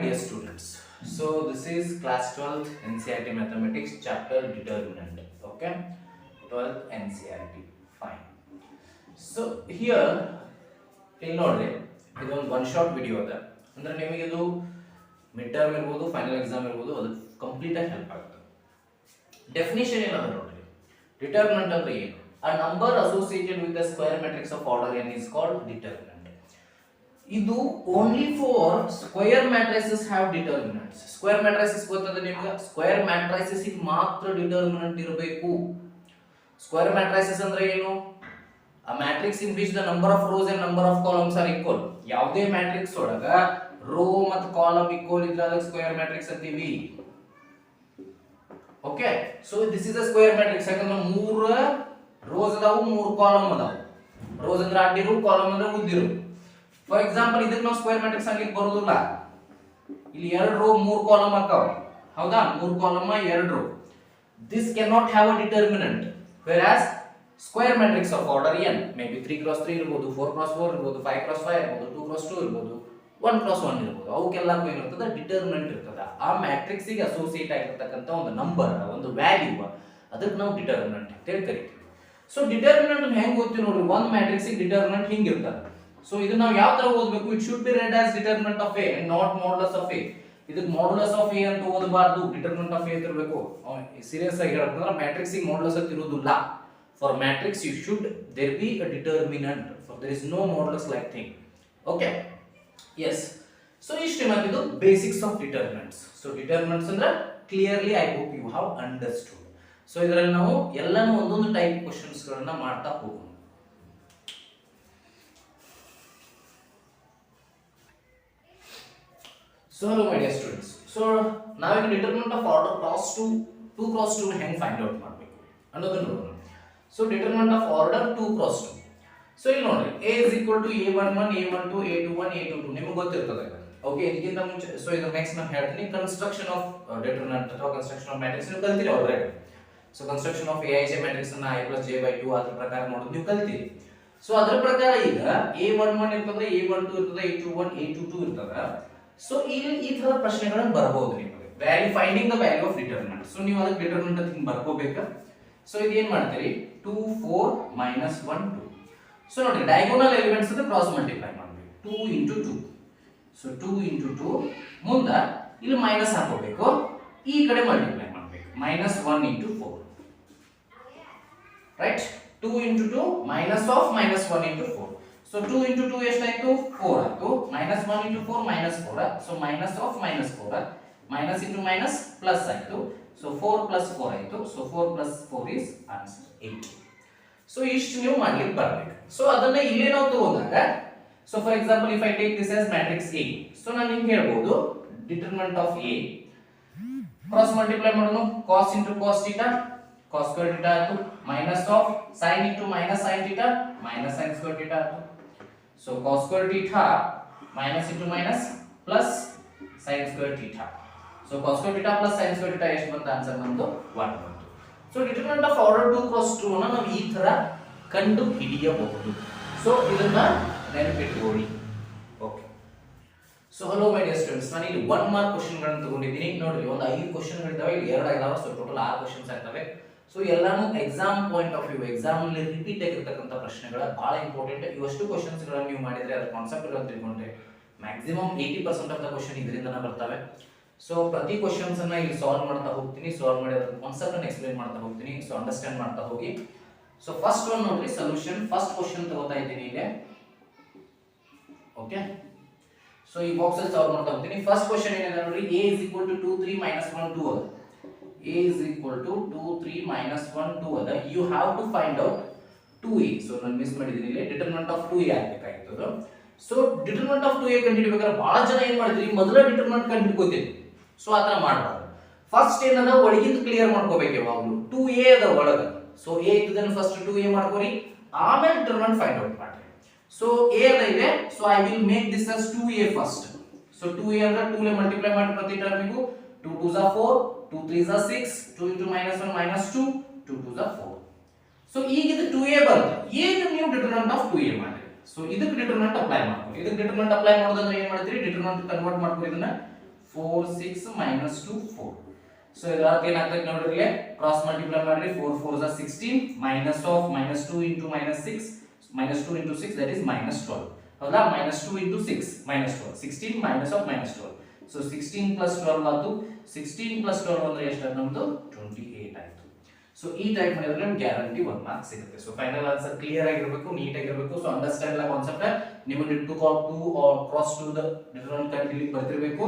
Dear students, so this is class 12th NCERT Mathematics chapter determinant. Okay, 12th NCERT. Fine. So here ಇಲ್ಲಿ ನೋಡ್ರಿ ಇದೊಂದು one shot video ಅದ ಅಂದ್ರೆ ನಿಮಗೆ ಇದು ಮಿಡ್ ಟರ್ಮ್ ಇರ್ಬೋದು ಫೈನಲ್ ಎಕ್ಸಾಮ್ ಇರ್ಬೋದು ಅದು ಕಂಪ್ಲೀಟ್ ಆಗಿ ಹೆಲ್ಪ್ ಆಗುತ್ತೆ. ಡೆಫಿನಿಷನ್ ಏನದ ನೋಡ್ರಿ, ಡಿಟರ್ಮಿನೆಂಟ್ ಅಂದ್ರೆ ಏನು? A number associated with the square matrix of order n is called determinant. ಇದು only for square matrices have determinants. Square matrices ಗೊತ್ತದೆ ನಿಮಗೆ? ಸ್ಕ್ವೇರ್ ಮ್ಯಾಟ್ರಿಸಸ್ ಗೆ ಮಾತ್ರ ಡಿಟರ್ಮಿನೆಂಟ್ ಇರಬೇಕು. ಸ್ಕ್ವೇರ್ ಮ್ಯಾಟ್ರಿಸಸ್ ಅಂದ್ರೆ ಏನು? a matrix in which the number of rows and number of columns are equal. ಯಾವುದೇ matrix ಒಳಗ ರೋ ಮತ್ತು ಕಾಲಮ್ ಈಕ್ವಲ್ ಇದ್ರೆ ಅದಕ್ಕೆ ಸ್ಕ್ವೇರ್ ಮ್ಯಾಟ್ರಿಕ್ಸ್ ಅಂತೀವಿ. Okay, so this is a square matrix. ಯಾಕಂದ್ರೆ ಮೂರು ರೋಸ್ ಅದಾವು, ಮೂರು ಕಾಲಮ್ ಅದಾವು. ರೋಸ್ ಅಂದ್ರೆ ಅಡ್ಡಿರು, ಕಾಲಮ್ ಅಂದ್ರೆ ಉದ್ದಿರು. ಫಾರ್ ಎಕ್ಸಾಂಪಲ್ ಇದಕ್ಕೆ ನಾವು ಸ್ಕ್ವೇರ್ ಮ್ಯಾಟ್ರಿಕ್ಸ್ ಆಗ್ಲಿಕ್ಕೆ ಬರೋದಿಲ್ಲ. ಇಲ್ಲಿ ಎರಡು ರೋ ಮೂರು ಕಾಲಮ್ ಹಾಕಾವ, ಹೌದಾ? ಮೂರು ಕಾಲಮ್ ಎರಡು row. This can not have a determinant. Whereas square matrix of order n may be 3x3 ಇರಬಹುದು, 4x4 ಇರಬಹುದು, 5x5 ಇರಬಹುದು, 2x2 ಇರಬಹುದು, 1x1 ಇರಬಹುದು. ಅವಕ್ಕೆಲ್ಲಕ್ಕೂ ಏನಿರ್ತದೆ? ಡಿಟರ್ಮಿನೆಂಟ್ ಇರ್ತದೆ. ಆ ಮ್ಯಾಟ್ರಿಕ್ಸ್ ಗೆ ಅಸೋಸಿಯೇಟ್ ಆಗಿರ್ತಕ್ಕಂಥ ಒಂದು ನಂಬರ್, ಒಂದು ವ್ಯಾಲ್ಯೂ, ಅದಕ್ಕೆ ನಾವು ಡಿಟರ್ಮಿನೆಂಟ್ ಅಂತ ಹೇಳಿ ಕರಿತೀವಿ. ಸೊ ಡಿಟರ್ಮಿನೆಂಟ್ ಹೆಂಗ್ ಗೊತ್ತಿ ನೋಡ್ರಿ, ಒಂದು ಮ್ಯಾಟ್ರಿಕ್ಸ್ ಗೆ ಡಿಟರ್ಮಿನೆಂಟ್ ಹಿಂಗಿರ್ತದೆ. ಸೊ ಇದನ್ನ ನಾವು ಯಾವ ತರ ಓದಬೇಕು? It should be red as determinant of A and not modulus of A. ಇದಕ್ಕೆ ಮಾಡ್ಯುಲಸ್ ಆಫ್ ಎ ಅಂತ ಓದಬಾರ್ದು, ಡಿಟರ್ಮಿನೆಂಟ್ ಆಫ್ ಎ ಅಂತ ಇರಬೇಕು. ಸೀರಿಯಸ್ ಆಗಿ ಹೇಳಬೇಕಂದ್ರೆ ಮ್ಯಾಟ್ರಿಕ್ಸ್ ಗೆ ಮಾಡ್ಯುಲಸ್ ಅಂತ ಇರುವುದಿಲ್ಲ. For matrix you should there be a determinant, for there is no modulus like thing. Okay, yes. So iಷ್ಟು ಏನಾಗಿದ್ದು basics of determinants. So determinants ಅಂದ್ರೆ clearly I hope you have understood. So ಇದರಲ್ಲಿ ನಾವು ಎಲ್ಲಾನು ಒಂದೊಂದು type questions ಗಳನ್ನ ಮಾಡ್ತಾ ಹೋಗೋಣ. So hello my dear students. So ನಾವೀಗ determinant of order cross 2 cross 2 ಹೆಂಗ್ ಫೈಂಡ್ ಔಟ್ ಮಾಡಬೇಕು ಅನ್ನೋದನ್ನ ನೋಡೋಣ. So determinant of order 2 cross 2. So ಇಲ್ಲಿ ನೋಡ್ರಿ, a is equal to a11 a12 a21 a22 ನಿಮಗೆ ಗೊತ್ತಿರ್ತದೆ. ಓಕೆ, ಇದಕ್ಕಿಂತ ಮುಂಚೆ ಸೊ ಇದು ನೆಕ್ಸ್ಟ್ ನಾನು ಹೇಳ್ತೀನಿ. ಕನ್ಸ್ಟ್ರಕ್ಷನ್ ಆಫ್ ಡಿಟರ್ಮಿನೆಂಟ್ ಅಥವಾ ಕನ್ಸ್ಟ್ರಕ್ಷನ್ ಆಫ್ ಮ್ಯಾಟ್ರಿಕ್ಸ್ ನೀವು ಕಲ್ತಿರಿ already. So construction of aij matrix ಅನ್ನ i + j/2 ಅದರ ಪ್ರಕಾರ ಮಾಡೋದು ನೀವು ಕಲ್ತಿರಿ. ಸೊ ಅದರ ಪ್ರಕಾರ ಈಗ a11 ಇರ್ತದೆ, a12 ಇರ್ತದೆ, a21 a22 ಇರ್ತದೆ. ಸೊ ಇಲ್ಲಿ ಈ ತರ ಪ್ರಶ್ನೆಗಳನ್ನು ಬರಬಹುದು ನಿಮಗೆ. Value finding the value of determinant. So ನೀವು ಅದಕ್ಕೆ ಡಿಟರ್ಮಿನೆಂಟ್ ಅಂತ ಹಿಂಗೆ ಬರ್ಕೋಬೇಕಾ. ಸೊ ಇದು ಏನು ಮಾಡ್ತೀರಿ? 2 4 -1 2. ಸೊ ನೋಡಿ, ಡಯಾಗೋನಲ್ ಎಲಿಮೆಂಟ್ಸ್ ಅನ್ನು ಕ್ರಾಸ್ ಮಲ್ಟಿಪ್ಲೈ ಮಾಡಬೇಕು. 2 × 2. ಸೊ 2 × 2 ಮುಂದೆ ಇಲ್ಲಿ ಮೈನಸ್ ಹಾಕೋಬೇಕು, ಈ ಕಡೆ ಮಲ್ಟಿಪ್ಲೈ ಮಾಡಬೇಕು. -1 × 4. ರೈಟ್? 2 × 2 minus of -1 × 4. ಸೊ 2 × 2 ಎಷ್ಟಾಯ್ತು? 4 ಆಯ್ತು. -1 × 4 -4. So minus of -4, minus into minus plus ಆಯ್ತು. So 4 + 4 ಆಯ್ತು. So 4 + 4 is answer 8. So ಇಷ್ಟು ನೀವು ಮಾಡ್ಲಿಕ್ಕೆ ಬರಬೇಕು. ಸೊ ಅದನ್ನ ಇಲ್ಲೇ ನಾವು ತಗೊಂಡಾಗ, so for example if I take this as matrix A, so ನಾನು ನಿಮಗೆ ಹೇಳ್ಬೋದು determinant of A cross multiply ಮಾಡೋಣ. cos × cos θ cos ಸ್ಕ್ವೇರ್ θ ಆಯ್ತು, minus of sin × sin θ minus sin square θ ಆಯ್ತು. So cos square θ minus into minus plus sin square θ. So cos square theta plus sin square theta ಎಷ್ಟು ಬಂತ? Answer ನಮ್ದು 1 ಬಂತು. So determinant of order 2 cross 2 ಅನ್ನು ನಾವು ಈ ತರ ಕಂಡು ಹಿಡಿಯಬಹುದು. ಸೊ ಇದನ್ನ ನೆನಪಿಟ್ಕೊಳ್ಳಿ. Okay, so hello my dear students, ನಾನು ಇಲ್ಲಿ 1 ಮಾರ್ಕ್ ಕ್ವೆಶ್ಚನ್ ಗಳನ್ನು ತಗೊಂಡಿದ್ದೀನಿ. ನೋಡ್ರಿ, ಒಂದು 5 ಕ್ವೆಶ್ಚನ್ ಗಳಿದಾವೆ, ಇಲ್ಲಿ 2 ಆಗಿದಾವೆ. ಸೊ ಟೋಟಲ್ 6 ಕ್ವೆಶ್ಚನ್ಸ್ ಆಗ್ತವೆ. ಸೊ ಎಲ್ಲಾನು exam point of view, exam ಅಲ್ಲಿ ರಿಪೀಟ್ ಆಗಿರತಕ್ಕಂತ ಪ್ರಶ್ನೆಗಳ ಬಹಳ ಇಂಪಾರ್ಟೆಂಟ್. ಇವಷ್ಟು ಕ್ವೆಶ್ಚನ್ಸ್ ಗಳನ್ನು ನೀವು ಮಾಡಿದ್ರೆ ಅದರ ಕಾನ್ಸೆಪ್ಟ್ ಗಳನ್ನು ತಿಳ್ಕೊಂಡ್ರೆ ಮ್ಯಾಕ್ಸಿಮಮ್ 80% ಆಫ್ ದ ಕ್ವೆಶ್ಚನ್ ಇದರಿಂದನೇ ಬರ್ತವೆ. ಸೊ ಪ್ರತಿ ಕ್ವೆಶ್ಚನ್ಸ್ ಅನ್ನ ಇಲ್ಲಿ ಸಾಲ್ವ್ ಮಾಡ್ತಾ ಹೋಗ್ತೀನಿ. ಸಾಲ್ವ್ ಮಾಡಿ ಅದರ ಕಾನ್ಸೆಪ್ಟ್ ಅನ್ನು ಎಕ್ಸ್ಪ್ಲೈನ್ ಮಾಡ್ತಾ ಹೋಗ್ತೀನಿ. ಸೊ ಅಂಡರ್ಸ್ಟ್ಯಾಂಡ್ ಮಾಡ್ತಾ ಹೋಗಿ. ಸೊ ಫಸ್ಟ್ ಒನ್ ನೋಡ್ರಿ, ಸೊಲ್ಯೂಷನ್. ಫಸ್ಟ್ ಕ್ವೆಶ್ಚನ್ ತಗೋತಾ ಇದ್ದೀನಿ ಇಲ್ಲಿ. ಓಕೆ, ಸೊ ಈ ಬಾಕ್ಸ್ ಅಲ್ಲಿ ಸಾಲ್ವ್ ಮಾಡ್ತಾ ಹೋಗ್ತೀನಿ. ಫಸ್ಟ್ ಕ್ವೆಶ್ಚನ್ ಏನಿದೆ ನೋಡ್ರಿ, a = 2 3 - 1 2 ಅದ. a = 2 3 - 1 2 ಅದ. You have to find out 2a. So ನಾನು ಮಿಸ್ ಮಾಡಿದ್ದೀನಿ ಇಲ್ಲಿ, ಡಿಟರ್ಮಿನೆಂಟ್ ಆಫ್ 2a ಆಗಬೇಕಾಗಿತ್ತು. ಸೊ ಡಿಟರ್ಮಿನೆಂಟ್ ಆಫ್ 2a ಕಂಡು ಹಿಡಿಬೇಕಾದ್ರೆ ಬಹಳ ಜನ ಏನ್ ಮಾಡಿದ್ರಿ, ಮೊದಲ ಡಿಟರ್ಮಿನೆಂಟ್ ಕಂಡು ಹಿಡ್ಕೋತೀರಿ. ಸೊ ಆತರ ಮಾಡಬಾರ್ದು. ಫಸ್ಟ್ ಏನದ ಒಳಗಿಂದ ಕ್ಲಿಯರ್ ಮಾಡ್ಕೋಬೇಕು ಯಾವಾಗಲೂ. 2a ಅದ ಒಳಗ. ಸೊ a ಇದ್ದದನ್ನ ಫಸ್ಟ್ 2a ಮಾಡ್ಕೋರಿ, ಆಮೇಲೆ ಡಿಟರ್ಮಿನೆಂಟ್ ಫೈಂಡ್ ಔಟ್ ಮಾಡ್ರಿ. ಸೊ a ಅದ ಇದೆ. So I will make this as 2a first. So 2a ಅಂದ್ರೆ 2 ಲೆ ಮಲ್ಟಿಪ್ಲೈ ಮಾಡಿ ಪ್ರತಿ ಟರ್ಮಿಗೂ. 2 2s are 4, 2 3s are 6, 2 × -1 -2, 2 2s are 4. So ಈಗ ಇದು 2a ಬಂತು. a ಗೆ ನೀವು ಡಿಟರ್ಮಿನೆಂಟ್ ಆಫ್ 2a ಮಾಡಿ. ಸೊ ಇದಕ್ಕೆ ಡಿಟರ್ಮಿನೆಂಟ್ ಅಪ್ಲೈ ಮಾಡ್ಕೊಳ್ಳಿ. ಇದಕ್ಕೆ ಡಿಟರ್ಮಿನೆಂಟ್ ಅಪ್ಲೈ ಮಾಡೋದಂದ್ರೆ ಏನು ಮಾಡ್ತೀರಿ, ಡಿಟರ್ಮಿನೆಂಟ್ ಕನ್ವರ್ಟ್ ಮಾಡ್ಕೊಳ್ಳಿ. ಇದನ್ನ 4 6 minus 2 4. So ಇದರ ಅರ್ಥ ಏನಾಗ್ತದೆ ನೋಡ್ರಿ, ಇಲ್ಲಿ ಕ್ರಾಸ್ ಮಲ್ಟಿಪ್ಲೈ ಮಾಡ್ರಿ, 4 4 is 16 minus of minus 2 into minus 6 minus 2 into 6 that is minus 12. ಹೌದಾ, minus 2 into 6 minus 12, 16 minus of minus 12. So 16 plus 12 ಆಯ್ತು, 16 plus 12 ಅಂದ್ರೆ ಎಷ್ಟು ನಮ್ದು 28 ಆಯ್ತು. ಸೊ ಈ ಟೈಪ್ ಮಾಡಿದ್ರೆ ನಿಮಗೆ ಗ್ಯಾರಂಟಿ 1 ಮಾರ್ಕ್ ಸಿಗುತ್ತೆ. ಸೊ ಫೈನಲ್ ಆನ್ಸರ್ ಕ್ಲಿಯರ್ ಆಗಿರಬೇಕು, ನೀಟ್ ಆಗಿರಬೇಕು. ಸೊ ಅಂಡರ್ಸ್ಟ್ಯಾಂಡ್ ಲ ಕಾನ್ಸೆಪ್ಟ್ ನಿಮಗೆ to call 2 or cross to the determinant ಕಂಡು ಬರ್ತಿರಬೇಕು.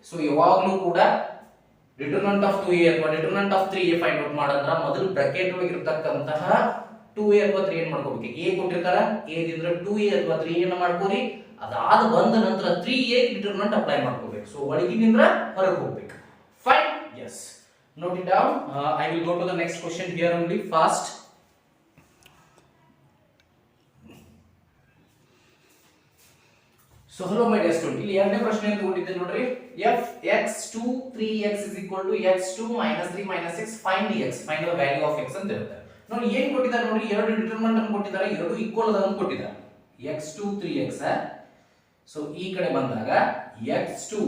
ಸೊ ಯಾವಾಗಲೂ ಕೂಡ ಡಿಟರ್ಮಿನೆಂಟ್ ಆಫ್ 2a ಅಥವಾ determinant of 3a find out ಮಾಡಂದ್ರ ಮೊದಲು ಬ್ರಾಕೆಟ್ ಒಳಗೆ ಇರತಕ್ಕಂತಹ 2a ಅಥವಾ 3 ಏನ್ ಮಾಡ್ಕೋಬೇಕು, a ಕೊಟ್ಟಿರ್ತಾರ, a ದಿಂದ್ರ 2a ಅಥವಾ 3a ನ ಮಾಡ್ಕೋರಿ, ಅದಾದ ಬಂದ ನಂತರ 3a ಡಿಟರ್ಮಿನೆಂಟ್ ಅಪ್ಲೈ ಮಾಡ್ಕೋಬೇಕು. ಸೊ ಒಳಗಿನಿಂದ ಹೊರಗೆ ಹೋಗಬೇಕು. Fine, yes, note it down. I will go to the next question here only fast. So hello my dear student, ಇಲ್ಲಿ ಎರಡನೇ ಪ್ರಶ್ನೆ ಅಂತ ಕೊಟ್ಟಿದ್ದೆ ನೋಡ್ರಿ, f x2 3x is equal to x2 minus 3 minus 6 find x, find the value of x ಅಂತ ಇರುತ್ತೆ. ನೋಡಿ ಏನು ಕೊಟ್ಟಿದ್ದಾರೆ ನೋಡಿ, ಎರಡು ಡಿಟರ್ಮಿನೆಂಟ್ ಅನ್ನು ಕೊಟ್ಟಿದ್ದಾರೆ, ಎರಡು ಈಕ್ವಲ್ ಅದ ಅಂತ ಕೊಟ್ಟಿದ್ದಾರೆ, x2 3x. ಸೊ ಈ ಕಡೆ ಬಂದಾಗ x2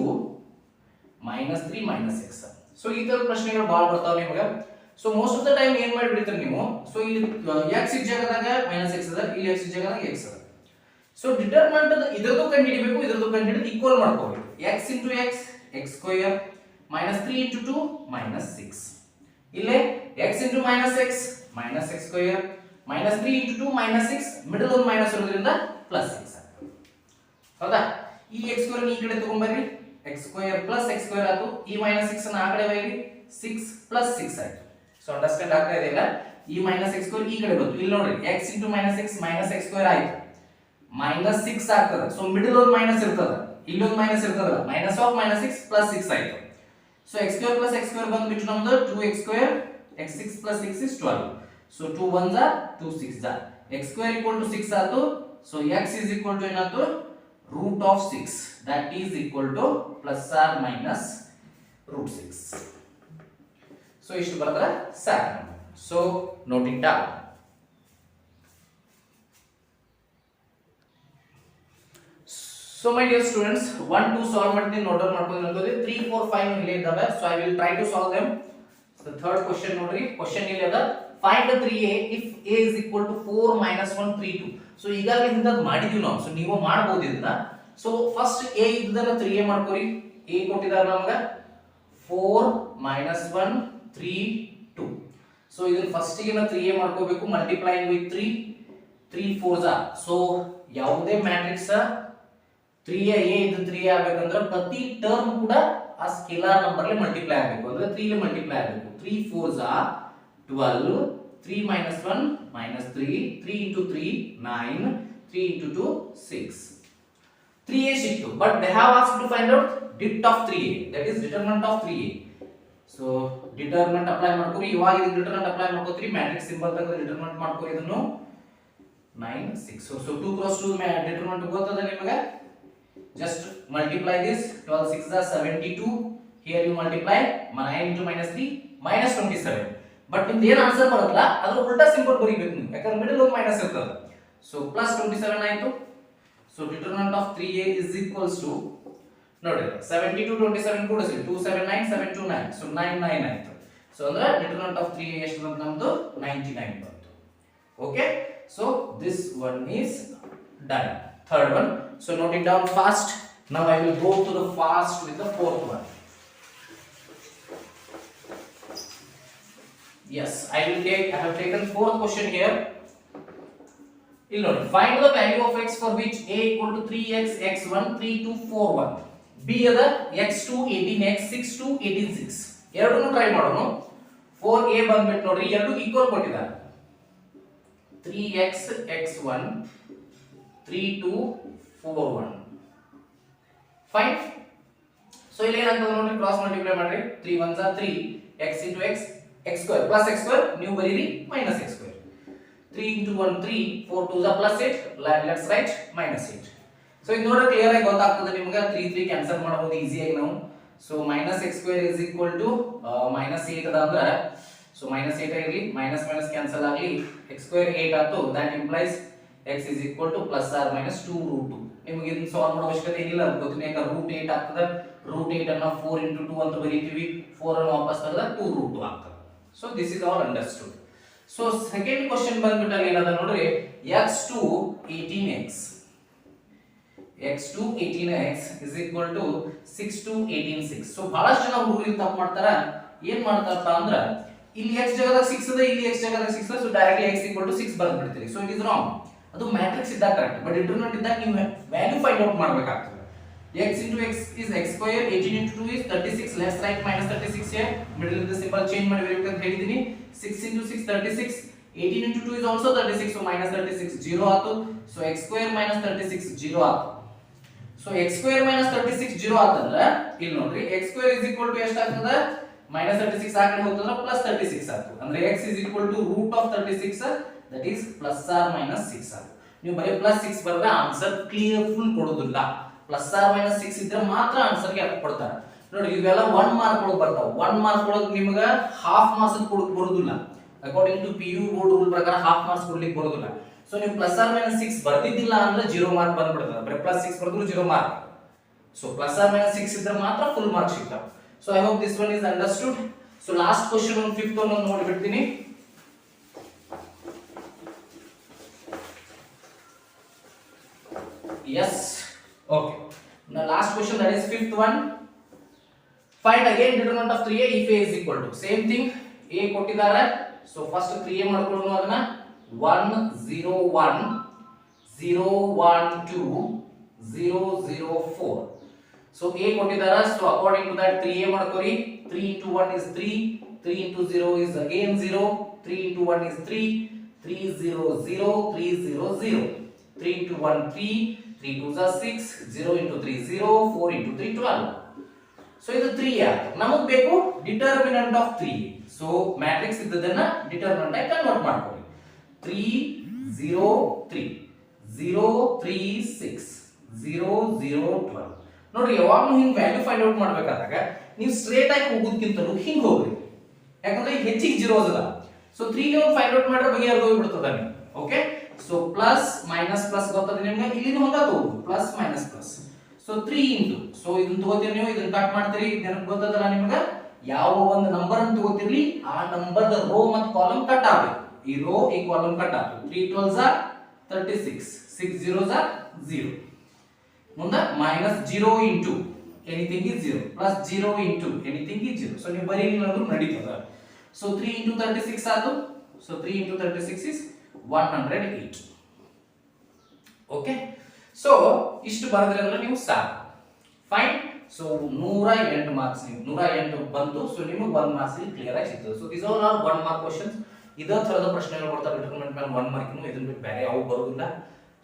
minus 3 minus 6. ಸೊ ಈ ತರ ಪ್ರಶ್ನೆಗಳು ಬಹಳ ಬರ್ತಾವ ನಿಮಗೆ. So most of the time ಏನ್ ಮಾಡಿಬಿಡ್ತೀರಿ ನೀವು, ಸೊ ಇಲ್ಲಿ x ಇದ್ದ ಜಾಗದಾಗ minus x ಅದ, ಇಲ್ಲಿ x ಇದ್ದ ಜಾಗದಾಗ x ಅದ. ಸೊ ಡಿಟರ್ಮಿನೆಂಟ್ ಇದರದು ಕಂಡು ಹಿಡಿಬೇಕು, ಇದರದು ಕಂಡು ಹಿಡಿದು ಈಕ್ವಲ್ ಮಾಡ್ಕೋಬೇಕು. x into x x square minus 3 into 2 minus 6. ಇಲ್ಲೇ x into minus x minus x square minus 3 into 2 minus 6, middle ಒಂದು ಮೈನಸ್ ಇರೋದ್ರಿಂದ ಪ್ಲಸ್ 6 ಆಗ್ತದೆ. ಹೌದಾ, ಈ x square ಈ ಕಡೆ ತಗೊಂಡ್ಬರ್ರಿ, x square plus x square ಆಯ್ತು, ಈ minus 6 ಅನ್ನು ಆ ಕಡೆ ಒಯ್ಯಿರಿ, 6 plus 6 ಆಯ್ತು. ಸೊ ಅಂಡರ್ಸ್ಟ್ಯಾಂಡ್ ಆಗ್ತಾ ಇದೆ ಇಲ್ಲ, ಈ minus x square ಈ ಕಡೆ ಬಂತು, ಇಲ್ಲಿ ನೋಡ್ರಿ x into minus x minus x square ಆಯ್ತು, minus 6 ಆಗ್ತದೆ. ಸೊ ಮಿಡಲ್ ಒಂದು ಮೈನಸ್ ಇರ್ತದೆ, ಇಲ್ಲಿ ಒಂದು ಮೈನಸ್ ಇರ್ತದಲ್ಲ, minus of minus 6 plus 6 ಆಯ್ತು. So x square plus x square ಬಂದ್ಬಿಟ್ಟು ನಮ್ದು 2x square, x6 plus 6 is 12. So 2 1s are 2 6s are, x square equal to 6 ಆಯ್ತು. So x is equal to ಏನಾಯ್ತು, root of 6, that is equal to plus or minus root 6. So ಇಷ್ಟು ಬರ್ತದೆ ಸಾಕು. So note it down. So my dear students, 1 2 solve ಮಾಡ್ತೀನಿ, note down ಮಾಡ್ಕೊಳ್ಳಿ ಅನ್ಕೋದಿ. 3 4 5 ಇಲ್ಲೇ ಇದ್ದಾವೆ. So I will try to solve them. The third question ನೋಡ್ರಿ, question ಇಲ್ಲಿ ಅದ, find the 3a if a is equal to 4 minus 1 3 2. So ಈಗಾಗಲೇ ಹಿಂದದ್ದು ಮಾಡಿದೀವಿ ನಾವು, ಸೊ ನೀವು ಮಾಡಬಹುದು ಇದನ್ನ. ಸೊ ಫಸ್ಟ್ a ಇದ್ದದನ್ನ 3a ಮಾಡ್ಕೊರಿ, a ಕೊಟ್ಟಿದ್ದಾರೆ ನಮಗೆ 4 minus 1 3 2. ಸೊ ಇದನ್ನ ಫಸ್ಟ್ ಗೆ ನಾವು 3a ಮಾಡ್ಕೋಬೇಕು, multiplying with 3 3 4s are. So ಯಾವುದೇ ಮ್ಯಾಟ್ರಿಕ್ಸ್ 3a ಇದು 3a ಆಗಬೇಕಂದ್ರೆ ಪ್ರತಿ ಟರ್ಮ್ ಕೂಡ ಆ ಸ್ಕೇಲಾರ್ ನಂಬರ್ ಅಲ್ಲಿ ಮಲ್ಟಿಪ್ಲೈ ಆಗಬೇಕು, ಅಂದ್ರೆ 3 ಲಿ ಮಲ್ಟಿಪ್ಲೈ ಆಗಬೇಕು. 3 4s are 12, 3 minus 1 minus 3, 3 into 3 9, 3 into 2 6. 3a ಸಿಕ್ತು, but they have asked to find out dit of 3a, that is determinant of 3a. So determinant apply ಮಾಡ್ಕೊರಿ, ಇವಾಗ ಇದು ಡಿಟರ್ಮಿನೆಂಟ್ ಅಪ್ಲೈ ಮಾಡ್ಕೊತೀರಿ, ಮ್ಯಾಟ್ರಿಕ್ಸ್ ಸಿಂಬಲ್ ತೆಗೆದು ಡಿಟರ್ಮಿನೆಂಟ್ ಮಾಡ್ಕೊರಿ ಇದನ್ನು 9 6. So 2 cross 2 determinant ಗೊತ್ತದ ನಿಮಗೆ, just multiply this, 12 6 are 72, here you multiply 9 into minus 3 minus 27. But ನಿಮ್ದು ಏನು ಆನ್ಸರ್ ಬರುತ್ತಲ್ಲ ಅದ್ರ ಉಲ್ಟಾ ಸಿಂಬಲ್ ಬರೀಬೇಕು ನೀವು, ಯಾಕಂದ್ರೆ ಮಿಡಲ್ ಒಂದು ಮೈನಸ್ ಇರ್ತದೆ. ಸೊ ಪ್ಲಸ್ 27 ಆಯ್ತು. So determinant of 3a is equals to ನೋಡಿ 72 27 ಕೂಡಿಸಿ 279 729, ಸೊ 99 ಆಯ್ತು. ಸೊ ಅಂದ್ರೆ ಡಿಟರ್ಮಿನೆಂಟ್ ಆಫ್ 3a ಎಷ್ಟು ಬಂತು ನಮ್ದು 99 ಬಂತು. Okay, so this one is done. Third one, so note it down fast. Now I will go to the fast with the fourth one. Yes, I have taken fourth question here. Find the value of x for which a equal to 3x x1 3 2 4 1, b other x2 18x 6 2 18 6. ಎರಡನ್ನು try ಮಾಡೋಣ. 4a ಬಂದ್ಬಿಟ್ಟು ನೋಡ್ರಿ ಎರಡು equal ಕೊಟ್ಟಿದ್ದಾರೆ, 3x x1 3 2 4 1 5. So ಇಲ್ಲಿ ಏನಾಗ್ತದೆ ನೋಡ್ರಿ, cross multiply ಮಾಡ್ರಿ, 3 1s are 3, x into x x square plus x square ನೀವು ಬರೀರಿ minus x square, 3 into 1 3, 4 2s are plus 8, let's write minus 8. So ಇದು ನೋಡ್ರೆ ಕ್ಲಿಯರ್ ಆಗಿ ಗೊತ್ತಾಗ್ತದೆ ನಿಮಗೆ, 3 3 ಕ್ಯಾನ್ಸಲ್ ಮಾಡಬಹುದು ಈಜಿ ಆಗಿ ನಾವು. So minus x square is equal to minus 8 ಅದ ಅಂದ್ರೆ, ಸೊ minus 8 ಇರಲಿ, minus minus ಕ್ಯಾನ್ಸಲ್ ಆಗಲಿ, x square 8 ಆಯ್ತು, that implies x is equal to plus or minus 2 root 2. ನಿಮಗೆ ಇದನ್ನ ಸಾಲ್ವ್ ಮಾಡೋ ಅವಶ್ಯಕತೆ ಏನಿಲ್ಲ ಅಂತ ಗೊತ್ತಿಲ್ಲ, ಯಾಕಂದ್ರೆ ರೂಟ್ 8 ಆಗ್ತದೆ, √8 ಅನ್ನು 4 into 2 ಅಂತ ಬರೀತೀವಿ 4 ಅನ್ನು ವಾಪಸ್ ತೆಗೆದ 2 √2 ಆಗ್ತದೆ so this is all understood so second question ಬಂದ್ಬಿಟ್ಟಲ್ಲಿ ಏನದ ನೋಡ್ರಿ x2 18x x2 18x is equal to 6 18 6 so ಬಹಳಷ್ಟು ಜನ ಹುಡುಗರು ತಪ್ಪು ಮಾಡ್ತಾರ ಏನ್ ಮಾಡ್ತಾರಪ್ಪ ಅಂದ್ರ ಇಲ್ಲಿ x ಜಾಗದಾಗ 6 ಇದೆ ಇಲ್ಲಿ x ಜಾಗದಾಗ 6 ಇದೆ so directly x equal to 6 ಬರೆದು ಬಿಡ್ತೀರಿ ಸೊ ಇಟ್ ಇಸ್ ರಾಂಗ್ ಅದು ಮ್ಯಾಟ್ರಿಕ್ಸ್ ಇದ್ದಾಗ ಕರೆಕ್ಟ್ ಬಟ್ ಡಿಟರ್ಮಿನೆಂಟ್ ಇದ್ದಾಗ ನೀವು ವ್ಯಾಲ್ಯೂ ಫೈಂಡ್ ಔಟ್ ಮಾಡಬೇಕಾಗ್ತದೆ x into x is x square 18 into 2 is 36 let's write minus 36 here middle of the symbol change ಮಾಡಿ ಬರಬೇಕು ಅಂತ ಹೇಳಿದೀನಿ 6 into 6 36 18 into 2 is also 36 so minus 36 0 ಆತು so x square minus 36 0 ಆತು so x square minus 36 0 ಆತಂದ್ರೆ ಇಲ್ಲಿ ನೋಡ್ರಿ x square is equal to ಎಷ್ಟು ಆಗ್ತದ minus 36 ಆ ಕಡೆ ಹೋಗ್ತಂದ್ರೆ plus 36 ಆತು ಅಂದ್ರೆ x is equal to root of 36 that is plus or minus 6 ಆತು ನೀವು ಬರೀ plus 6 ಬರೆದ್ರೆ ಆನ್ಸರ್ ಕ್ಲಿಯರ್ ಫುಲ್ ಕೊಡೋದಿಲ್ಲ plus or minus 6 ಇದ್ರೆ ಮಾತ್ರ ಆನ್ಸರ್ ಗೆ ಕೊಡ್ತಾರೆ ನೋಡಿ ಇವೆಲ್ಲ 1 ಮಾರ್ಕ್ ಒಳಗೆ ಬರ್ತಾವ 1 ಮಾರ್ಕ್ ಒಳಗೆ ನಿಮಗೆ ಹಾಫ್ ಮಾರ್ಕ್ಸ್ ಕೊಡೋಕೆ ಬರೋದಿಲ್ಲ according to PU board rule ಪ್ರಕಾರ ಹಾಫ್ ಮಾರ್ಕ್ಸ್ ಕೊಡ್ಲಿಕ್ಕೆ ಬರೋದಿಲ್ಲ ಸೊ ನೀವು plus or minus 6 ಬರ್ದಿದ್ದಿಲ್ಲ ಅಂದ್ರೆ 0 ಮಾರ್ಕ್ ಬಂದ್ಬಿಡುತ್ತೆ ಬರೀ plus 6 ಬರೆದ್ರು 0 mark so plus or minus 6 ಇದ್ರೆ ಮಾತ್ರ ಫುಲ್ ಮಾರ್ಕ್ ಸಿಗ್ತಾವೆ so I hope this one is understood so last question ಒಂದು ಫಿಫ್ತ್ ಒನ್ ನೋಡಿ ಬಿಡ್ತೀನಿ yes okay now last question that is fifth one find again determinant of 3a if a is equal to same thing a ಕೊಟ್ಟಿದ್ದಾರೆ so first 3a ಮಾಡ್ಕೊಳ್ಳೋಣ ಅದನ್ನ 1 0 1 0 1 2 0 0 4 so a ಕೊಟ್ಟಿದ್ದಾರೆ so according to that 3a ಮಾಡ್ಕೊರಿ 3 into 1 is 3 3 into 0 is again 0 3 into 1 is 3 3 0 0 3 0 0 3 into 1 3 3 2s are 6 0 into 3 0 4 into 3 12 so ಇದು 3 ಆಯ್ತು ನಮಗೆ ಬೇಕು determinant of 3 so matrix ಇದ್ದದನ್ನ ಡಿಟರ್ಮಿನೆಂಟ್ ಆಗಿ ಕನ್ವರ್ಟ್ ಮಾಡ್ಕೊಳ್ಳಿ 3 0 3 0 3 6 0 0 12 ನೋಡ್ರಿ ಯಾವಾಗಲೂ ಹಿಂಗ್ ವ್ಯಾಲ್ಯೂ ಫೈಂಡ್ ಔಟ್ ಮಾಡಬೇಕಾದಾಗ ನೀವು ಸ್ಟ್ರೇಟ್ ಆಗಿ ಹೋಗೋದಕ್ಕಿಂತಲೂ ಹಿಂಗ್ ಹೋಗ್ರಿ ಯಾಕಂದ್ರೆ ಈಗ ಹೆಚ್ಚಿಗೆ ಜೀರೋಸ್ ಅದ ಸೊ 3 ಗೆ ಒಂದು ಫೈಂಡ್ ಔಟ್ ಮಾಡಿದ್ರೆ ಬಗೆಹರಿದು ಹೋಗ್ಬಿಡ್ತದ ನೀವು okay so plus minus plus ಗೊತ್ತದೆ ನಿಮಗೆ ಇಲ್ಲಿ ಹೊಂದ ತಗೋದು plus minus plus so 3 into so ಇದನ್ನ ತಗೋತೀರಿ ನೀವು ಇದನ್ನ ಕಟ್ ಮಾಡ್ತೀರಿ ಇದನ್ನ ಗೊತ್ತದಲ್ಲ ನಿಮಗೆ ಯಾವ ಒಂದು ನಂಬರ್ ಅನ್ನು ತಗೋತಿರ್ಲಿ ಆ ನಂಬರ್ ದ ರೋ ಮತ್ತು ಕಾಲಮ್ ಕಟ್ ಆಗಬೇಕು ಈ ರೋ ಈ ಕಾಲಮ್ ಕಟ್ ಆಗುತ್ತೆ 3 12s are 36 6 zeros are 0 ಮುಂದೆ minus 0 into anything is 0 plus 0 into anything is 0 so ನೀವು ಬರೀಲಿಲ್ಲ ಅಂದ್ರೂ ನಡೀತದ so 3 into 36 ಆತು so 3 into 36 is 108 okay so ಇಷ್ಟು ಬರೆದ್ರೆ ಅಂದ್ರೆ ನೀವು ಸಾಕು ಫೈನ್ ಸೊ 108 ಮಾರ್ಕ್ಸ್ ನೀವು 108 ಬಂತು ಸೊ ನಿಮಗೆ 1 ಮಾರ್ಕ್ಸ್ ಕ್ಲಿಯರ್ ಆಗಿ ಸಿಗ್ತದೆ so this all are 1 mark questions ಇದೇ ತರದ ಪ್ರಶ್ನೆಗಳು ಕೊಡ್ತಾರೆ ಡಿಟರ್ಮಿನೆಂಟ್ ಮೇಲೆ 1 ಮಾರ್ಕ್ ಇನ್ನು ಇದನ್ನ ಬಿಟ್ಟು ಬೇರೆ ಯಾವ ಬರೋದಿಲ್ಲ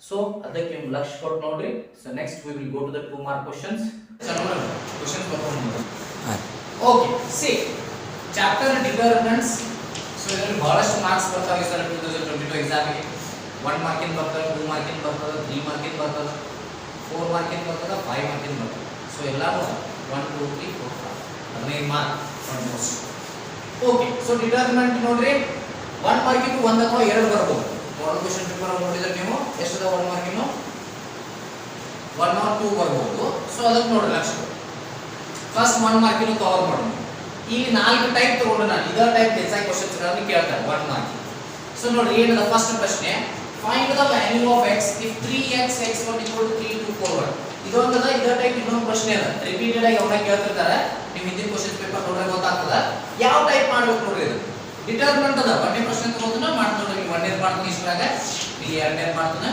ಸೊ ಅದಕ್ಕೆ ನೀವು ಲಕ್ಷ ಕೊಟ್ಟು ನೋಡ್ರಿ so next we will go to the 2 mark questions ಚೆನ್ನಾಗಿ ಕ್ವೆಶ್ಚನ್ಸ್ ಬರ್ಕೊಂಡು okay see chapter determinants so ಇದರಲ್ಲಿ ಬಹಳಷ್ಟು ಮಾರ್ಕ್ಸ್ ಬರ್ತಾವೆ ಸರ್ 2022 ಎಕ್ಸಾಮಿಗೆ 1 ಮಾರ್ಕಿನ್ ಬರ್ತದೆ 2 ಮಾರ್ಕಿನ್ ಬರ್ತದೆ 3 ಮಾರ್ಕಿನ್ ಬರ್ತದೆ 4 ಮಾರ್ಕಿನ್ ಬರ್ತದೆ 5 ಮಾರ್ಕಿನ್ ಬರ್ತದೆ ಸೊ ಎಲ್ಲಾನು 1 2 3 4 5 15 mark almost okay so determinant ನೋಡ್ರಿ 1 ಮಾರ್ಕಿನ್ ಒಂದು ಅಥವಾ ಎರಡು ಬರಬಹುದು ಮಾಡೆಲ್ ಕ್ವೆಶ್ಚನ್ ಪೇಪರ್ ನೋಡಿದ್ರೆ ನೀವು ಎಷ್ಟು ಅದ 1 ಮಾರ್ಕಿನ್ 1 or 2 ಬರಬಹುದು ಸೊ ಅದಕ್ಕೆ ನೋಡ್ರಿ ಲಕ್ಷ ಫಸ್ಟ್ 1 ಮಾರ್ಕಿನ್ ಕವರ್ ಮಾಡೋಣ ಇಲ್ಲಿ 4 ಟೈಪ್ ತಗೊಂಡು ನಾನು ಇದೇ ಟೈಪ್ ಎಸ್ಐ ಕ್ವೆಶ್ಚನ್ಸ್ ಗಳನ್ನು ಕೇಳ್ತಾರೆ 1 ಮಾರ್ಕ್ ಸೊ ನೋಡಿ ಏನದ ಫಸ್ಟ್ ಪ್ರಶ್ನೆ find the value of x if 3x x1 3 to 4 ಇದೊಂದದ ಇದೇ ಟೈಪ್ ಇನ್ನೊಂದು ಪ್ರಶ್ನೆ ಅದ ರಿಪೀಟೆಡ್ ಆಗಿ ಅವನ್ನ ಕೇಳ್ತಿರ್ತಾರೆ ನೀವು ಹಿಂದಿನ ಕ್ವೆಶ್ಚನ್ ಪೇಪರ್ ನೋಡಿದ್ರೆ ಗೊತ್ತಾಗ್ತದ ಯಾವ ಟೈಪ್ ಮಾಡಬೇಕು ನೋಡ್ರಿ ಇದು ಡಿಟರ್ಮಿನೆಂಟ್ ಅದ ಒಂದೇ ಪ್ರಶ್ನೆ ತಗೊಂಡ್ರೆ ಮಾಡ್ತೀನಿ ನೋಡಿ ಒಂದೇ ಮಾಡ್ತೀನಿ ಇಷ್ಟರಾಗ ಇಲ್ಲಿ ಎರಡನೇ ಮಾಡ್ತೀನಿ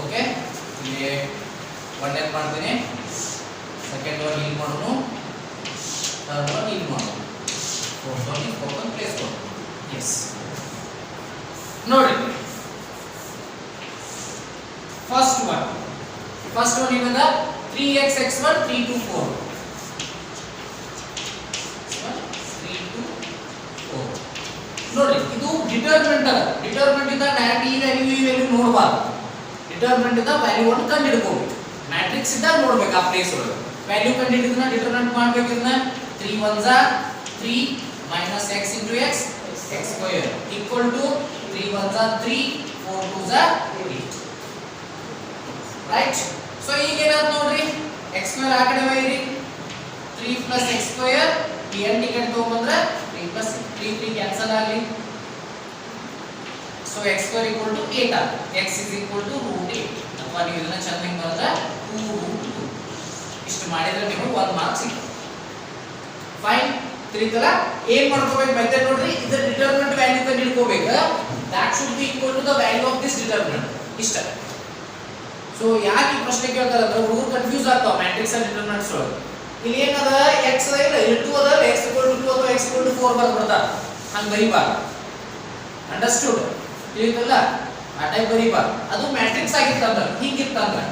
ಓಕೆ ಇಲ್ಲಿ ಒಂದೇ ಮಾಡ್ತೀನಿ ಸೆಕೆಂಡ್ ಒನ್ ಇಲ್ಲಿ ಮಾಡೋಣ ಥರ್ಡ್ ಒನ್ ಇಲ್ಲಿ ಮಾಡೋಣ ಫೋರ್ತ್ ಒನ್ ಇಲ್ಲಿ ಫೋರ್ತ್ ಪ್ಲೇಸ್ ಮಾಡೋಣ ಎಸ್ ನೋಡಿ ಫಸ್ಟ್ ಒನ್ ಏನದ 3x x1 3 to 4 ನೋಡಿ ಇದು ಡಿಟರ್ಮಿನೆಂಟ್ ಅದ ಡಿಟರ್ಮಿನೆಂಟ್ ಇಂದ ಡೈರೆಕ್ಟ್ ಈ ವ್ಯಾಲ್ಯೂ ನೋಡಬಾರ್ದು ಡಿಟರ್ಮಿನೆಂಟ್ ಇಂದ ವ್ಯಾಲ್ಯೂ ಅನ್ನು ಕಂಡು ಹಿಡ್ಕೋಬೇಕು ಮ್ಯಾಟ್ರಿಕ್ಸ್ ಇಂದ ನೋಡಬೇಕು ಆ ಪ್ಲೇಸ್ ಒಳಗೆ ವ್ಯಾಲ್ಯೂ ಕಂಡು ಹಿಡಿದನ ಡಿಟರ್ಮಿನೆಂಟ್ ಮಾಡಬೇಕು ಇದನ್ನ 3 1s are 3 minus x into x x square equal to 3 1s are 3 4 2s are 8 right so ಈಗ ಏನಾಯ್ತು ನೋಡ್ರಿ x ಸ್ಕ್ವೇರ್ ಆ ಕಡೆ ಒಯ್ಯಿರಿ 3 plus x ಸ್ಕ್ವೇರ್ ಈ n ಟಿಕೆಟ್ ತಗೊಂಡ್ರೆ 3 plus 3 3 ಕ್ಯಾನ್ಸಲ್ ಆಗಲಿ so x square equal to 8 ಆಗುತ್ತೆ x is equal to √8 ಅಥವಾ ನೀವು ಇದನ್ನ ಚೆನ್ನಾಗಿ ಬರೆದ್ರೆ 2√2 ಇಷ್ಟು ಮಾಡಿದ್ರೆ ನೀವು 1 ಮಾರ್ಕ್ ಸಿಗುತ್ತೆ ಫೈನ್ ತಿರುಗಲ್ಲ ಏನ್ ಮಾಡ್ಕೋಬೇಕು ಮೆಥಡ್ ನೋಡ್ರಿ ಇದರ ಡಿಟರ್ಮಿನೆಂಟ್ ವ್ಯಾಲ್ಯೂ ಕಂಡು ಹಿಡ್ಕೋಬೇಕು that should be equal to the value of this determinant ಇಷ್ಟ ಸೊ ಯಾಕೆ ಈ ಪ್ರಶ್ನೆ ಕೇಳ್ತಾರೆ ಅಂದ್ರೆ ಹುಡುಗರು ಕನ್ಫ್ಯೂಸ್ ಆಗ್ತಾವ ಮ್ಯಾಟ್ರಿಕ್ಸ್ ಅಂಡ್ ಡಿಟರ್ಮಿನೆಂಟ್ಸ್ ಒಳಗೆ ಇಲ್ಲಿ ಏನದ x ಇಲ್ಲ ಇಲ್ಲಿ 2 ಅದ x 2 ಅಥವಾ x 4 ಬರ್ಬಿಡ್ತಾ ಹಂಗ ಬರೀಬಾರ್ದು ಅಂಡರ್ಸ್ಟುಡ್ ತಿಳಿತಲ್ಲ ಆ ಟೈಪ್ ಬರೀಬಾರ್ದು ಅದು matrix ಆಗಿತ್ತಂದ್ರೆ ಹೀಗಿತ್ತಂದ್ರೆ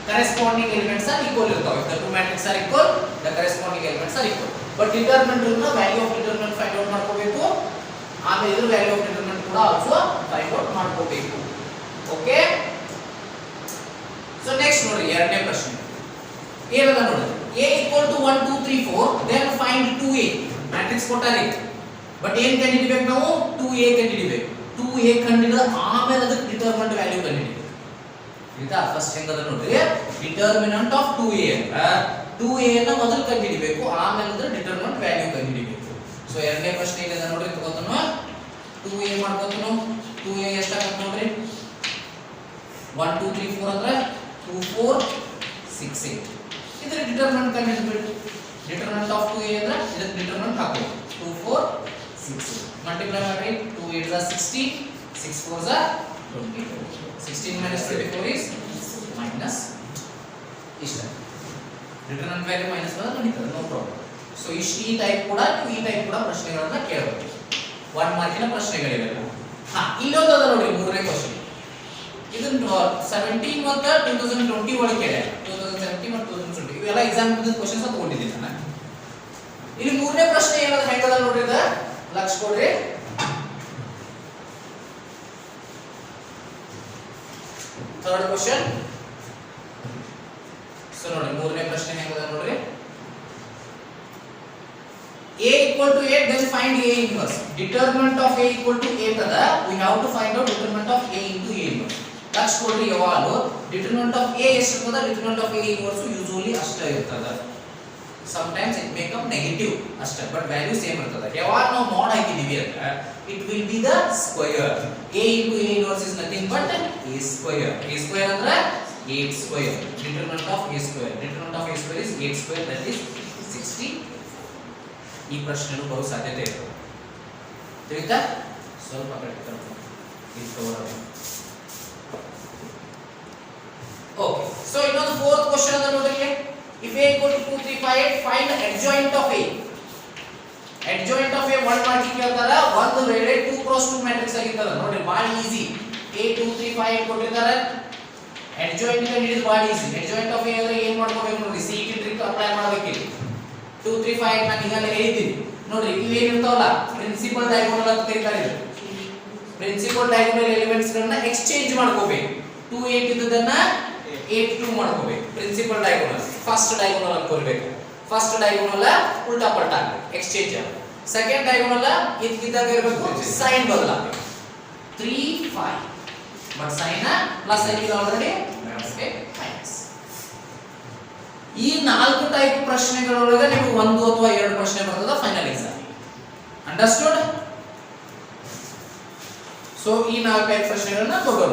corresponding elements are equal irtave if the two matrices are equal the corresponding elements are equal but determinant na value of determinant find out ಮಾಡ್ಕೋಬೇಕು ಆಮೇಲೆ ಇದರ value of determinant ಕೂಡ also find out ಮಾಡ್ಕೋಬೇಕು okay so next ನೋಡಿ ಎರಡನೇ ಪ್ರಶ್ನೆ ಏನದ ನೋಡಿ a equal to 1 2 3 4 then find 2a matrix ಕೊಟ್ಟಾರೆ ಬಟ್ ಏನು ಕಂಡುಹಿಡಿಬೇಕು ನಾವು 2a ಕಂಡುಹಿಡಿಬೇಕು 2a ಕಂಡುಹಿಡಿದ ಆಮೇಲೆ ಅದಕ್ಕೆ determinant value ಕಂಡುಹಿಡಿಬೇಕು ಇದಾ ಫಸ್ಟ್ ಹೆಂಗದ ನೋಡ್ರಿ ಡಿಟರ್ಮಿನೆಂಟ್ ಆಫ್ 2a ಅಂತ 2a ನ ಮೊದಲು ಕಂಡುಹಿಡಿಬೇಕು ಆಮೇಲೆ ಅದರ ಡಿಟರ್ಮಿನೆಂಟ್ ವ್ಯಾಲ್ಯೂ ಕಂಡುಹಿಡಿಬೇಕು ಸೊ ಎರಡನೇ ಪ್ರಶ್ನೆ ಇದೆ ನೋಡ್ರಿ ತಗೋತನು 2a ಮಾಡ್ಕೋತನು 2a ಎಷ್ಟಾಗುತ್ತೆ ನೋಡ್ರಿ 1 2 3 4 ಅಂದ್ರೆ 2 4 6 8 ಇದರ ಡಿಟರ್ಮಿನೆಂಟ್ ಕಂಡುಹಿಡಿಬೇಕು ಡಿಟರ್ಮಿನೆಂಟ್ ಆಫ್ 2a ಅಂದ್ರೆ ಇದರ ಡಿಟರ್ಮಿನೆಂಟ್ ಹಾಕಬೇಕು 2 4 6 ಮಲ್ಟಿಪ್ಲೈ ಮಾಡಿ 2 8 is 60 6 4 is 24 16 minus 24 is minus ಇಷ್ಟ ಡಿಟರ್ಮಿನೆಂಟ್ ವ್ಯಾಲ್ಯೂ ಮೈನಸ್ ಬಂದ್ರೆ ನಡೀತದೆ ನೋ ಪ್ರಾಬ್ಲಮ್ ಸೊ ಈ ಟೈಪ್ ಕೂಡ ಈ ಟೈಪ್ ಕೂಡ ಪ್ರಶ್ನೆಗಳನ್ನ ಕೇಳಬಹುದು 1 ಮಾರ್ಕಿನ ಪ್ರಶ್ನೆಗಳಿವೆಲ್ಲ ಇಲ್ಲೊಂದು ಅದ ನೋಡಿ ಮೂರನೇ ಕ್ವೆಶ್ಚನ್ ಇದನ್ನ 17 ಮತ್ತು 2020 ಒಳಗೆ ಕೇಳ 2017 ಮತ್ತು 2020 ಇವೆಲ್ಲ ಎಕ್ಸಾಮ್ ಕ್ವೆಶ್ಚನ್ಸ್ ತಗೊಂಡಿದ್ದೀನಿ ನಾನು ಇಲ್ಲಿ ಮೂರನೇ ಪ್ರಶ್ನೆ ಏನದ ಹೆಂಗದ ನೋಡ್ರಿ ಇದು ಲಕ್ಷ ಕೊಡ್ರಿ ಥರ್ಡ್ ಕ್ವೆಶ್ಚನ್ ಸೊ ನೋಡಿ ಮೂರನೇ ಪ್ರಶ್ನೆ ಹೆಂಗದ ನೋಡ್ರಿ a equal to 8 then find a inverse determinant of a equal to 8 ಅದ we have to find out determinant of a into a inverse lakh ಕೊಡ್ರಿ ಯಾವಾಗಲೂ determinant of a ಎಷ್ಟಿರ್ತದ determinant of a inverse usually ಅಷ್ಟೇ ಇರ್ತದ sometimes it may come negative ಅಷ್ಟೇ but value same ಇರ್ತದ ಯಾವಾಗ ನಾವು mod ಹಾಕಿದೀವಿ ಅಂದ್ರೆ it will be the square a into a inverse is nothing but a square ಅಂದ್ರೆ 8 square determinant of a square is 8 square that is 60 ಈ ಪ್ರಶ್ನೆಗಳು ಬರೋ ಸಾಧ್ಯತೆ ಇದೆ ತಿಳಿತಾ ಸ್ವಲ್ಪ ಕರೆಕ್ಟ್ ಇದು ತಗೊಳ್ಳೋಣ ಓಕೆ ಸೊ ಇನ್ನೊಂದು ಫೋರ್ತ್ ಕ್ವೆಶ್ಚನ್ ಅದ ನೋಡ್ರಿ if a equal to 2 3 5 8 find adjoint of a one ಮಾರ್ಕಿ ಕೇಳ್ತಾರ ಒಂದು ವೇಳೆ 2 cross 2 ಮ್ಯಾಟ್ರಿಕ್ಸ್ ಆಗಿರ್ತದ ನೋಡಿ ಬಹಳ ಈಜಿ a 2 3 5 8 ಕೊಟ್ಟಿದ್ದಾರೆ adjoint ಕಂಡುಹಿಡಿಯೋದು ಬಹಳ ಈಜಿ adjoint of a ಅಂದ್ರೆ ಏನು ಮಾಡ್ಕೋಬೇಕು ನೋಡಿ CET ಟ್ರಿಕ್ ಅಪ್ಲೈ ಮಾಡಬೇಕು ಇಲ್ಲಿ 2 3 5 ನಾನು ಈಗಲೇ ಹೇಳಿದ್ದೀನಿ ನೋಡ್ರಿ ಇಲ್ಲಿ ಏನು ಇರ್ತಾವಲ್ಲ ಪ್ರಿನ್ಸಿಪಲ್ ಡಯಾಗೋನಲ್ ಅಂತ ಕರೀತಾರೆ ಇದು ಪ್ರಿನ್ಸಿಪಲ್ ಡಯಾಗೋನಲ್ ಎಲಿಮೆಂಟ್ಸ್ ಗಳನ್ನ ಎಕ್ಸ್ಚೇಂಜ್ ಮಾಡ್ಕೋಬೇಕು 2 8 ಇದ್ದದನ್ನ 8 2 ಮಾಡ್ಕೋಬೇಕು ಪ್ರಿನ್ಸಿಪಲ್ ಡಯಾಗೋನಲ್ ಫಸ್ಟ್ ಡಯಾಗೋನಲ್ ಅನ್ಕೊಳ್ಬೇಕು ಫಸ್ಟ್ ಡಯಾಗೋನಲ್ ಉಲ್ಟಾ ಪಲ್ಟಾ ಎಕ್ಸ್ಚೇಂಜ್ ಸೆಕೆಂಡ್ ಡಯಾಗೋನಲ್ ಇದಕ್ಕಿದ್ದಾಗ ಇರಬೇಕು ಸೈನ್ ಬದಲಾಗಬೇಕು 3 5 ಬಟ್ ಸೈನ್ ಪ್ಲಸ್ ಆಗಿದೆ ಆಲ್ರೆಡಿ ಮೈನಸ್ ಈ ನಾಲ್ಕು ಟೈಪ್ ಪ್ರಶ್ನೆಗಳೊಳಗೆ ನೀವು ಒಂದು ಅಥವಾ ಎರಡು ಪ್ರಶ್ನೆ ಬರ್ತದ ಫೈನಲ್ ಎಕ್ಸಾಮ್ ಅಂಡರ್ಸ್ಟುಡ್ ಸೊ ಈ ನಾಲ್ಕು ಟೈಪ್ ಪ್ರಶ್ನೆಗಳನ್ನ ತಗೊಳ್ಳಿ